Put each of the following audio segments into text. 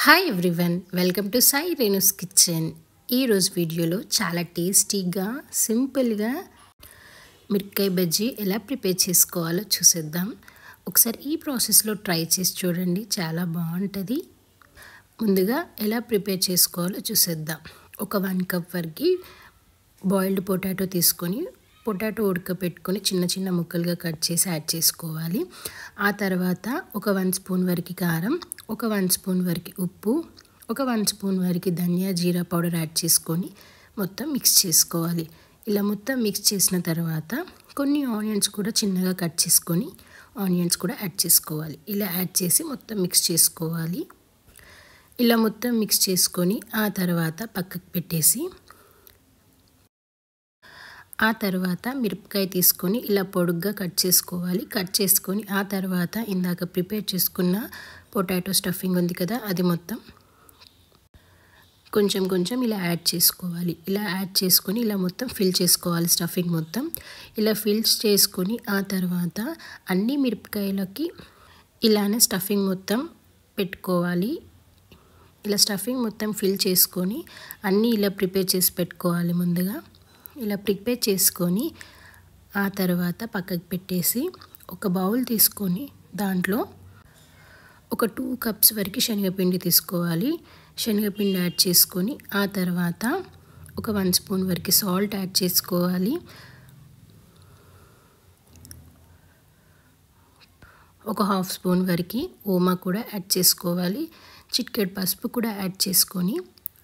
Hi everyone, welcome to Sai Renu's kitchen. ఈరోజు వీడియోలో చాలా టేస్టీగా సింపుల్గా మిరపకాయ బజ్జీ ఎలా ప్రిపేర్ చేసుకోవాలో చూసేద్దాం. ఒకసారి ఈ ప్రాసెస్లో ట్రై చేసి చూడండి, చాలా బాగుంటుంది. ముందుగా ఎలా ప్రిపేర్ చేసుకోవాలో చూసేద్దాం. ఒక 1 కప్ వరకు బాయిల్డ్ పొటాటో తీసుకొని పొటాటో ఉడకపెట్టుకొని చిన్న చిన్న ముక్కలుగా కట్ చేసి యాడ్ చేసుకోవాలి. ఆ తర్వాత ఒక 1 స్పూన్ వరకు కారం, ఒక 1 స్పూన్ వరకు ఉప్పు, ఒక 1 స్పూన్ వరకు ధనియా జీరా పౌడర్ యాడ్ చేసుకొని మొత్తం మిక్స్ చేసుకోవాలి. ఇలా మొత్తం మిక్స్ చేసిన తర్వాత కొన్ని ఆనియన్స్ కూడా చిన్నగా కట్ చేసుకొని ఆనియన్స్ కూడా యాడ్ చేసుకోవాలి. ఇలా యాడ్ చేసి మొత్తం మిక్స్ చేసుకోవాలి. ఇలా మొత్తం మిక్స్ చేసుకొని ఆ తర్వాత పక్కకు పెట్టేసి ఆ తర్వాత మిరపకాయ తీసుకొని ఇలా పొడుగ్గా కట్ చేసుకోవాలి. కట్ చేసుకొని ఆ తర్వాత ఇందాక ప్రిపేర్ చేసుకున్న పొటాటో స్టఫింగ్ ఉంది కదా, అది మొత్తం కొంచెం కొంచెం ఇలా యాడ్ చేసుకోవాలి. ఇలా యాడ్ చేసుకొని ఇలా మొత్తం ఫిల్ చేసుకోవాలి. స్టఫింగ్ మొత్తం ఇలా ఫిల్ చేసుకొని ఆ తర్వాత అన్ని మిరపకాయలకి ఇలానే స్టఫింగ్ మొత్తం పెట్టుకోవాలి. ఇలా స్టఫింగ్ మొత్తం ఫిల్ చేసుకొని అన్నీ ఇలా ప్రిపేర్ చేసి పెట్టుకోవాలి. ముందుగా ఇలా ప్రిపేర్ చేసుకొని ఆ తర్వాత పక్కకు పెట్టేసి ఒక బౌల్ తీసుకొని దాంట్లో ఒక 2 కప్స్ వరకు శనగపిండి తీసుకోవాలి. శనగపిండి యాడ్ చేసుకొని ఆ తర్వాత ఒక 1 స్పూన్ వరకు సాల్ట్ యాడ్ చేసుకోవాలి. ఒక 1/2 స్పూన్ వరకు ఓమా కూడా యాడ్ చేసుకోవాలి. చిటికెడు పసుపు కూడా యాడ్ చేసుకొని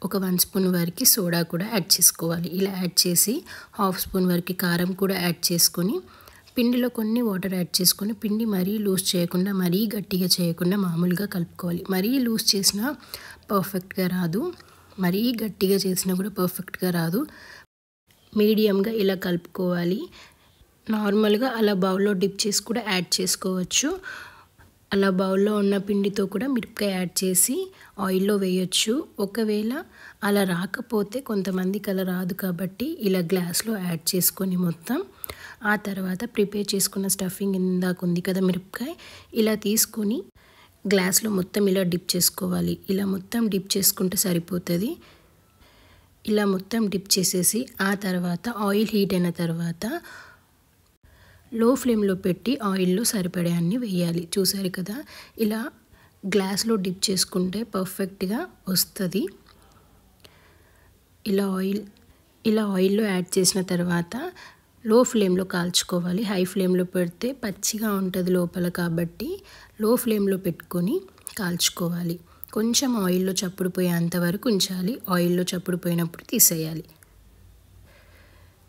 ఒక 1 స్పూన్ వరకు సోడా కూడా యాడ్ చేసుకోవాలి. ఇలా యాడ్ చేసి 1/2 స్పూన్ వరకు కారం కూడా యాడ్ చేసుకొని పిండిలో కొన్ని వాటర్ యాడ్ చేసుకొని పిండి మరీ లూజ్ చేయకుండా మరీ గట్టిగా చేయకుండా మామూలుగా కలుపుకోవాలి. మరీ లూజ్ చేసినా పర్ఫెక్ట్గా రాదు, మరీ గట్టిగా చేసినా కూడా పర్ఫెక్ట్గా రాదు. మీడియంగా ఇలా కలుపుకోవాలి. నార్మల్గా అలా బౌల్లో డిప్ చేసి కూడా యాడ్ చేసుకోవచ్చు. అలా బౌల్లో ఉన్న పిండితో కూడా మిరపకాయ యాడ్ చేసి ఆయిల్లో వేయొచ్చు. ఒకవేళ అలా రాకపోతే కొంతమందికి అలా రాదు కాబట్టి ఇలా గ్లాస్లో యాడ్ చేసుకొని మొత్తం ఆ తర్వాత ప్రిపేర్ చేసుకున్న స్టఫింగ్ ఇందాక ఉంది కదా మిరపకాయ, ఇలా తీసుకొని గ్లాస్లో మొత్తం ఇలా డిప్ చేసుకోవాలి. ఇలా మొత్తం డిప్ చేసుకుంటే సరిపోతుంది. ఇలా మొత్తం డిప్ చేసేసి ఆ తర్వాత ఆయిల్ హీట్ అయిన తర్వాత లో ఫ్లేమ్లో పెట్టి ఆయిల్లో సరిపడే అన్ని వేయాలి. చూసారు కదా, ఇలా గ్లాస్లో డిప్ చేసుకుంటే పర్ఫెక్ట్గా వస్తుంది. ఇలా ఆయిల్లో యాడ్ చేసిన తర్వాత లో ఫ్లేమ్లో కాల్చుకోవాలి. హై ఫ్లేమ్లో పెడితే పచ్చిగా ఉంటుంది లోపల, కాబట్టి లో ఫ్లేమ్లో పెట్టుకొని కాల్చుకోవాలి. కొంచెం ఆయిల్లో చప్పుడు పోయేంత వరకు ఉంచాలి. ఆయిల్లో చప్పుడు పోయినప్పుడు తీసేయాలి.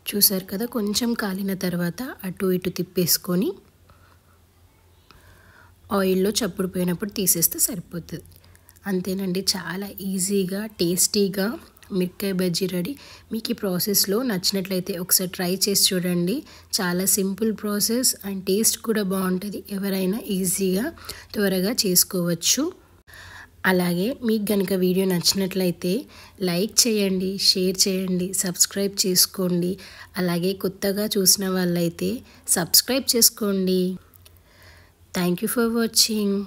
చూసారు కదా, కొంచెం కాలిన తర్వాత అటు ఇటు తిప్పేసుకొని ఆయిల్లో చప్పుడు పోయినప్పుడు తీసేస్తే సరిపోతుంది. అంతేనండి, చాలా ఈజీగా టేస్టీగా మిరపకాయ బజ్జీ రెడీ. మీకు ఈ ప్రాసెస్లో నచ్చినట్లయితే ఒకసారి ట్రై చేసి చూడండి. చాలా సింపుల్ ప్రాసెస్ అండ్ టేస్ట్ కూడా బాగుంటుంది. ఎవరైనా ఈజీగా త్వరగా చేసుకోవచ్చు. అలాగే మీకు కనుక వీడియో నచ్చినట్లయితే లైక్ చేయండి, షేర్ చేయండి, సబ్స్క్రైబ్ చేసుకోండి. అలాగే కొత్తగా చూసిన వాళ్ళైతే సబ్స్క్రైబ్ చేసుకోండి. Thank you for watching.